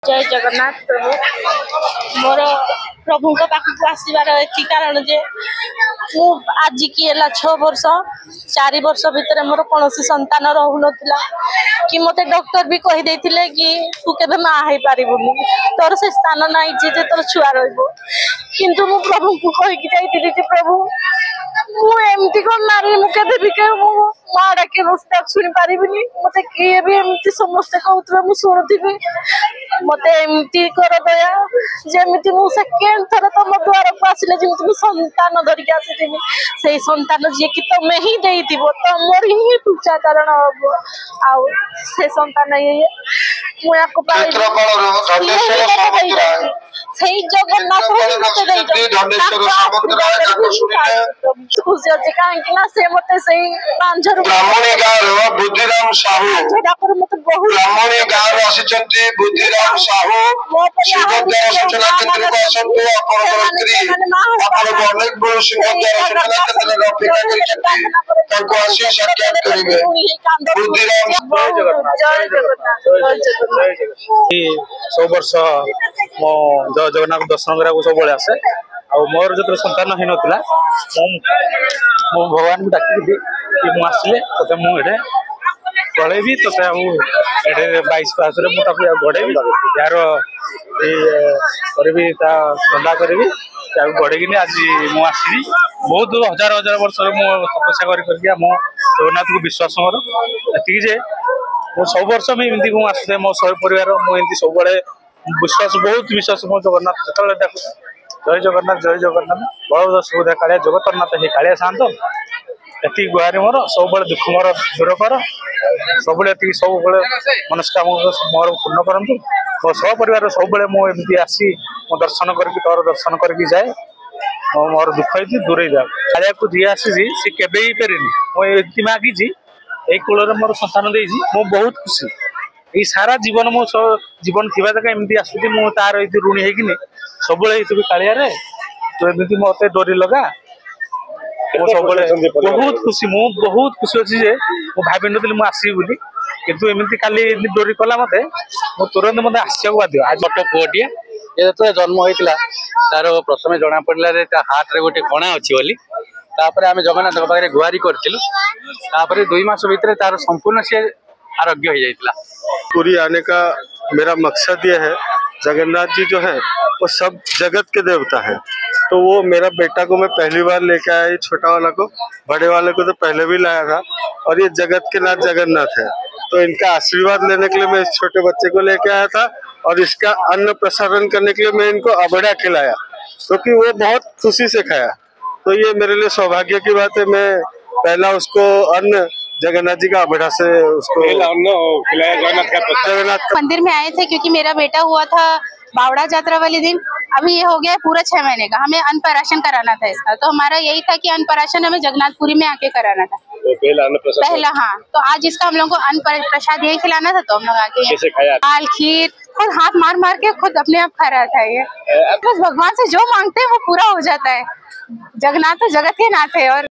जय जगन्नाथ प्रभु मोर प्रभु पाखक आसबार ये कारण जे आज की है 6 वर्ष 4 वर्ष भितर मोर कौन संतान रहू ना कि मते डॉक्टर भी कहीदे कि तू के माँ हो पारूनी तोर से स्थान ना जे तोर छुआ रु मु प्रभु को कहीकि जाइए कि प्रभु मुझे कौन नारी मुझे माँ डाके शुणी पारि मत किए भी एमती समस्ते कहते मुझे शुणुथी मत एमती कर दया जमी मु सेकेंड थर तुम द्वार को आसिले जमी संतान धरिक आसी से संतान जी कि तुम ही तुमर ही पूजा कारण हम आउ से संतान मुझे जगन्नाथ खुशी अच्छे कहीं से मत बुद्धिराम साहू ब्राह्मणी गाँव बुद्धिराम साहू सिंहद्वार सूचना केन्द्र को आसतु अनेक बड़ सिंहद्वार सूचना केन्द्र अपेक्षा कर साक्षात करेंगे बुद्धिराम 100 वर्ष मो जय जगन्नाथ दर्शन करा सब आसे आ मोर जो संतान ही नाला मो भगवान को डाकी कि मुझे ते मुझे गड़ेबी तो 22 पास गड़ेबी यार करी धंदा करी गड़ेगी आज मुझे आसवी बहुत हजार हजार वर्ष तपस्या कर मो जगन्नाथ को विश्वास कर मो सब वर्ष भी एमती आसुए मो सह परिवार मुझे सब विश्वास बहुत विश्वास मो जगन्नाथ जो डाक जय जगन्नाथ बलभद्र सुभद्रा कालिया जगतरनाथ हे कालिया शांत एति गुहारी मोर सब दुख मोर दूर कर सब सब मनस्कामना मोर पूर्ण करतु मो सह परिवार सब मुझे आसी मो दर्शन करके तोर दर्शन करके जाए मोर दुख ये दूरे जाए कालिया को जी आसी सी केवे ही पारिनी मुझे मागी यही कूल मोर संतान दे बहुत खुशी ये सारा जीवन मो जीवन थी जगह एमती आसूँ मुझे तार ये ऋणी होगी सब कालिया तो एमती मत डोरी लगा सब बहुत खुशी बहुत खुशी अच्छी भाभी नी मुझे बोली कितु एमती खाली डोरी कला मत तुरंत मत आसा बाध्य आज बट पुओटे ये तो जन्म होता तार प्रथम जना पड़ा हार्ट रे गोटे कणा अच्छी बोली आम जगन्नाथ पाखे गुहारी करूँ 2 मास भीतर तार संपूर्ण सी आरोग्य हो जाता। पूरी आने का मेरा मकसद ये है जगन्नाथ जी जो है वो सब जगत के देवता है तो वो मेरा बेटा को मैं पहली बार लेके आया छोटा वाला को बड़े वाले को तो पहले भी लाया था और ये जगत के नाथ जगन्नाथ है तो इनका आशीर्वाद लेने के लिए मैं इस छोटे बच्चे को लेके आया था और इसका अन्न प्रसारण करने के लिए मैं इनको अबड़ा खिलाया क्योंकि वो बहुत खुशी से खाया तो ये मेरे लिए सौभाग्य की बात है। मैं पहला उसको अन्न जगन्नाथ जी का अबड़ा से उसको जगन्नाथ मंदिर में आए थे क्योंकि मेरा बेटा हुआ था बावड़ा यात्रा वाले दिन। अभी ये हो गया पूरा 6 महीने का। हमें अन्नप्राशन कराना था इसका तो हमारा यही था कि अन्नप्राशन हमें जगन्नाथपुरी में आके कराना था पहला। हाँ तो आज इसका हम लोग को अन्न प्रसाद यही खिलाना था तो हम लोग आके दाल खीर खुद हाथ मार मार के खुद अपने आप खा रहा था। ये बस भगवान से जो मांगते हैं वो पूरा हो जाता है। जगन्नाथ तो जगत के नाथ है और